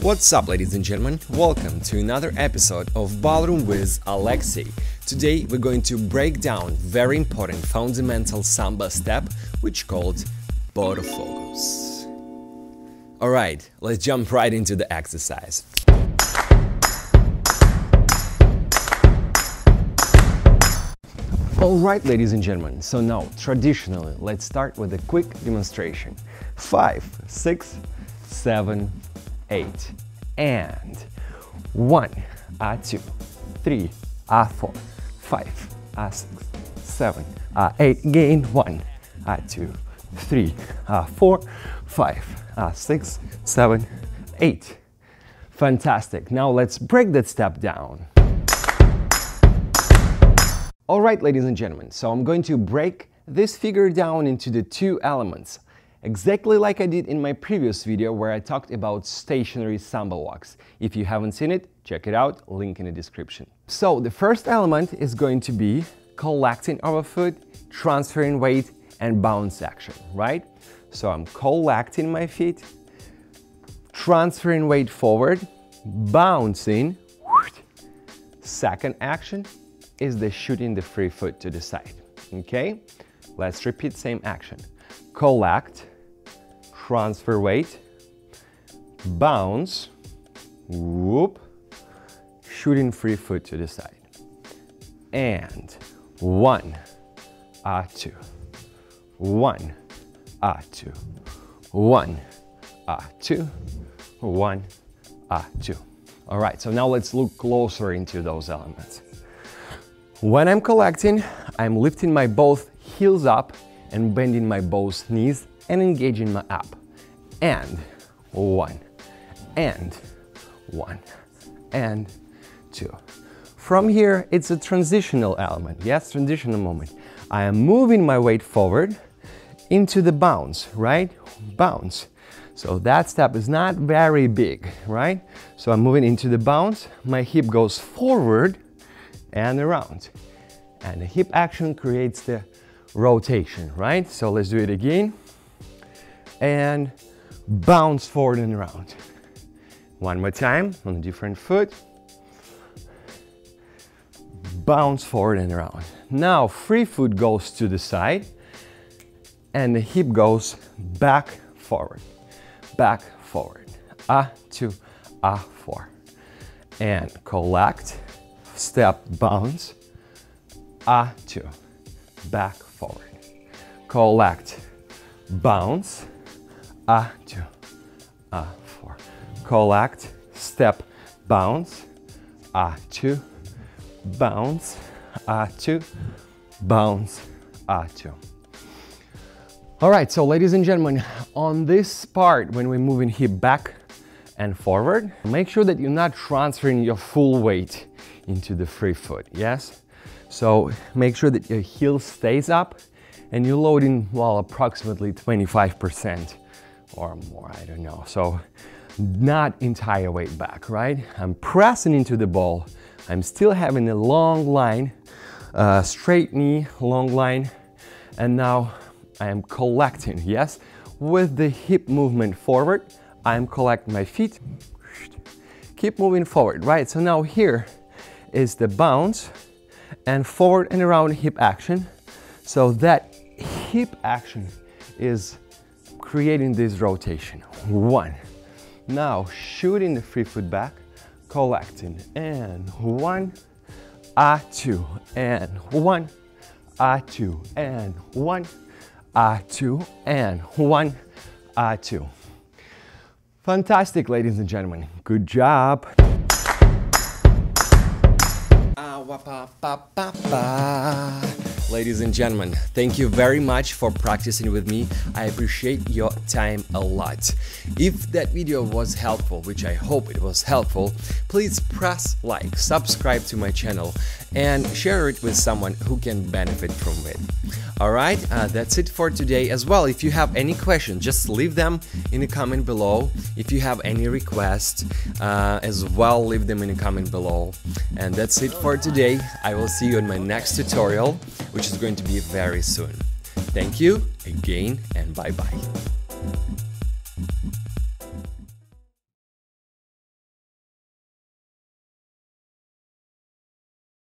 What's up, ladies and gentlemen? Welcome to another episode of Ballroom with Alexei. Today we're going to break down very important fundamental samba step which called Boto Fogos. Alright, let's jump right into the exercise. Alright, ladies and gentlemen, so now traditionally let's start with a quick demonstration. 5, 6, 7, 8 and 1, 2, 3, 4, 5, 6, 7, 8, again 1, 2, 3, 4, 5, 6, 7, 8. Fantastic. Now let's break that step down. Alright, ladies and gentlemen, so I'm going to break this figure down into the two elements, exactly like I did in my previous video where I talked about stationary samba walks. If you haven't seen it, check it out, link in the description. So the first element is going to be collecting our foot, transferring weight, and bounce action, right? So I'm collecting my feet, transferring weight forward, bouncing. Second action is the shooting the free foot to the side, okay? Let's repeat same action. Collect, transfer weight, bounce, whoop, shooting free foot to the side. And 1, 2, 1, 2, 1, 2, 1, 2. All right, so now let's look closer into those elements. When I'm collecting, I'm lifting my both heels up and bending my both knees and engaging my up. And 1, and 1, and 2. From here, it's a transitional element. Yes, transitional moment. I am moving my weight forward into the bounce, right? Bounce. So that step is not very big, right? So I'm moving into the bounce. My hip goes forward and around. And the hip action creates the rotation, right? So let's do it again. And bounce forward and around. One more time on a different foot. Bounce forward and around. Now free foot goes to the side and the hip goes back forward. Back forward. 2, 4. And collect. Step, bounce, 2, back, forward. Collect, bounce, 2, 4. Collect, step, bounce, 2, bounce, 2, bounce, 2. All right, so ladies and gentlemen, on this part, when we're moving hip back and forward, make sure that you're not transferring your full weight into the free foot, yes? So make sure that your heel stays up and you're loading, well, approximately 25% or more, I don't know. So not entire weight back, right? I'm pressing into the ball. I'm still having a long line, straight knee, long line. And now I am collecting, yes? With the hip movement forward, I'm collecting my feet. Keep moving forward, right? So now here is the bounce and forward and around hip action. So that hip action is creating this rotation. 1. Now shooting the free foot back, collecting, and 1, 2, and 1, 2, and 1, 2, and 1, 2. Fantastic, ladies and gentlemen. Good job. Ladies and gentlemen, thank you very much for practicing with me. I appreciate your time a lot. If that video was helpful, which I hope it was helpful, please press like, subscribe to my channel, and share it with someone who can benefit from it. Alright, that's it for today as well. If you have any questions, just leave them in the comment below. If you have any requests as well, leave them in the comment below. And that's it for today. I will see you in my next tutorial, which is going to be very soon. Thank you again and bye bye.